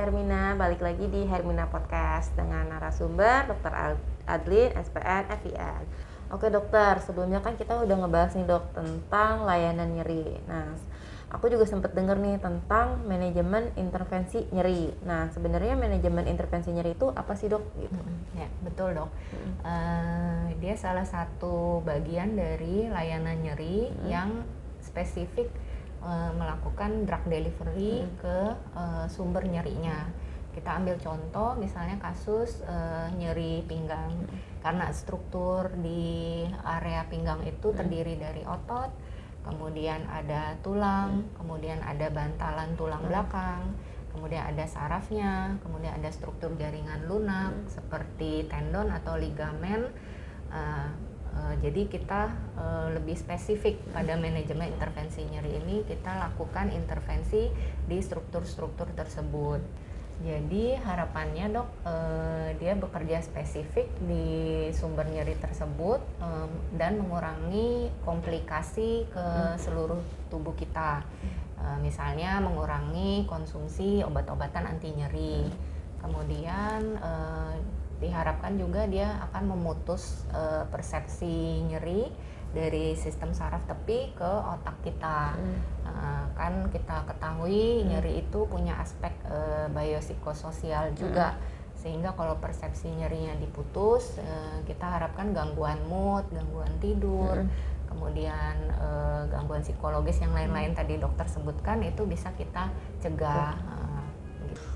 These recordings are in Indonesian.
Hermina, balik lagi di Hermina Podcast dengan narasumber Dr. Adlin, SPN, FIN. Oke dokter, sebelumnya kan kita udah ngebahas nih dok tentang layanan nyeri. Nah, aku juga sempat denger nih tentang manajemen intervensi nyeri. Nah, sebenarnya manajemen intervensi nyeri itu apa sih dok? Gitu. Ya, betul dok. Dia salah satu bagian dari layanan nyeri yang spesifik melakukan drug delivery ke sumber nyerinya. Kita ambil contoh misalnya kasus nyeri pinggang, karena struktur di area pinggang itu terdiri dari otot, kemudian ada tulang, kemudian ada bantalan tulang belakang, kemudian ada sarafnya, kemudian ada struktur jaringan lunak seperti tendon atau ligamen. Jadi kita lebih spesifik pada manajemen intervensi nyeri ini, kita lakukan intervensi di struktur-struktur tersebut. Jadi harapannya dok, dia bekerja spesifik di sumber nyeri tersebut dan mengurangi komplikasi ke seluruh tubuh kita. Misalnya mengurangi konsumsi obat-obatan anti nyeri. Kemudian diharapkan juga dia akan memutus persepsi nyeri dari sistem saraf tepi ke otak kita. Kan kita ketahui nyeri itu punya aspek biopsikososial juga, sehingga kalau persepsi nyerinya diputus, kita harapkan gangguan mood, gangguan tidur, kemudian gangguan psikologis yang lain-lain tadi dokter sebutkan itu bisa kita cegah.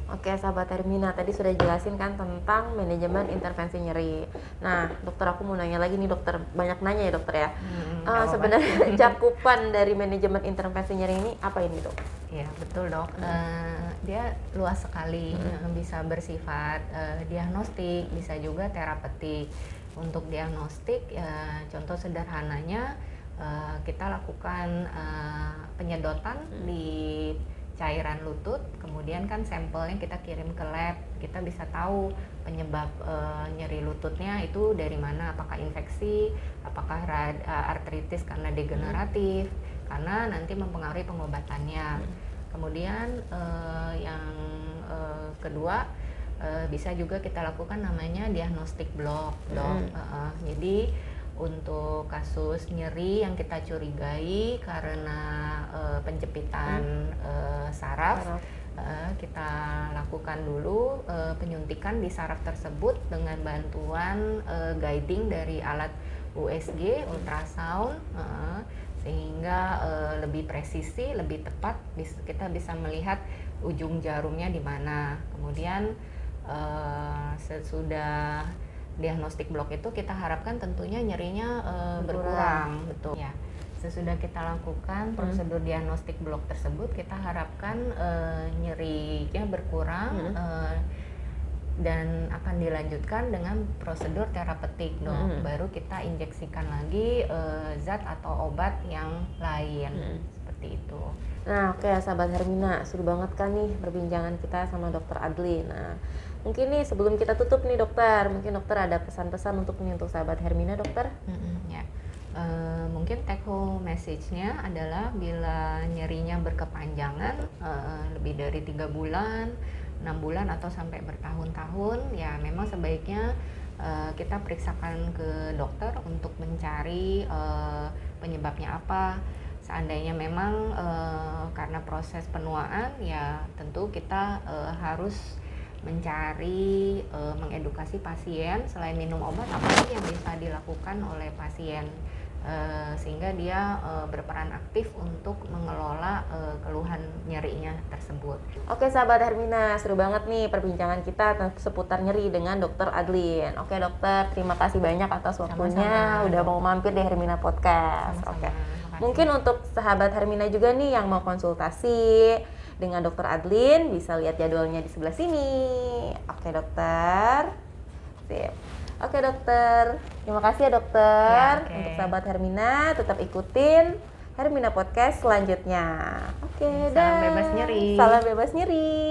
Oke sahabat Hermina, tadi sudah jelasin kan tentang manajemen intervensi nyeri. Nah dokter, aku mau nanya lagi nih dokter, banyak nanya ya dokter ya. Sebenarnya cakupan dari manajemen intervensi nyeri ini apa ini dok? Ya betul dok, dia luas sekali, bisa bersifat diagnostik, bisa juga terapeutik. Untuk diagnostik, contoh sederhananya kita lakukan penyedotan di cairan lutut, kemudian kan sampelnya kita kirim ke lab, kita bisa tahu penyebab nyeri lututnya itu dari mana, apakah infeksi, apakah artritis karena degeneratif, karena nanti mempengaruhi pengobatannya. Kemudian yang kedua bisa juga kita lakukan namanya diagnostik block dok. Jadi untuk kasus nyeri yang kita curigai karena penjepitan saraf, kita lakukan dulu penyuntikan di saraf tersebut dengan bantuan guiding dari alat USG, ultrasound, sehingga lebih presisi, lebih tepat, kita bisa melihat ujung jarumnya di mana. Kemudian sesudah diagnostik blok itu kita harapkan tentunya nyerinya berkurang, betul ya. Sesudah kita lakukan prosedur diagnostik blok tersebut, kita harapkan nyerinya berkurang dan akan dilanjutkan dengan prosedur terapeutik dok. Baru kita injeksikan lagi zat atau obat yang lain, seperti itu. Nah oke sahabat Hermina, seru banget kan nih perbincangan kita sama Dr. Adlin. Nah mungkin nih sebelum kita tutup nih dokter, mungkin dokter ada pesan-pesan untuk sahabat Hermina dokter? Ya. Mungkin take home message-nya adalah bila nyerinya berkepanjangan lebih dari 3 bulan, 6 bulan atau sampai bertahun-tahun, ya memang sebaiknya kita periksakan ke dokter untuk mencari penyebabnya apa. Seandainya memang karena proses penuaan, ya tentu kita harus mencari, mengedukasi pasien selain minum obat apa sih yang bisa dilakukan oleh pasien, sehingga dia berperan aktif untuk mengelola keluhan nyerinya tersebut. Oke sahabat Hermina, seru banget nih perbincangan kita seputar nyeri dengan Dr. Adlin. Oke dokter, terima kasih banyak atas waktunya. Sama-sama, udah mau mampir di Hermina Podcast. Oke. Mungkin untuk sahabat Hermina juga nih yang mau konsultasi dengan Dr. Adlin, bisa lihat jadwalnya di sebelah sini. Oke dokter. Sip. Oke dokter, terima kasih ya dokter. Ya, Untuk sahabat Hermina, tetap ikutin Hermina Podcast selanjutnya. Oke, salam bebas nyeri. Salam bebas nyeri.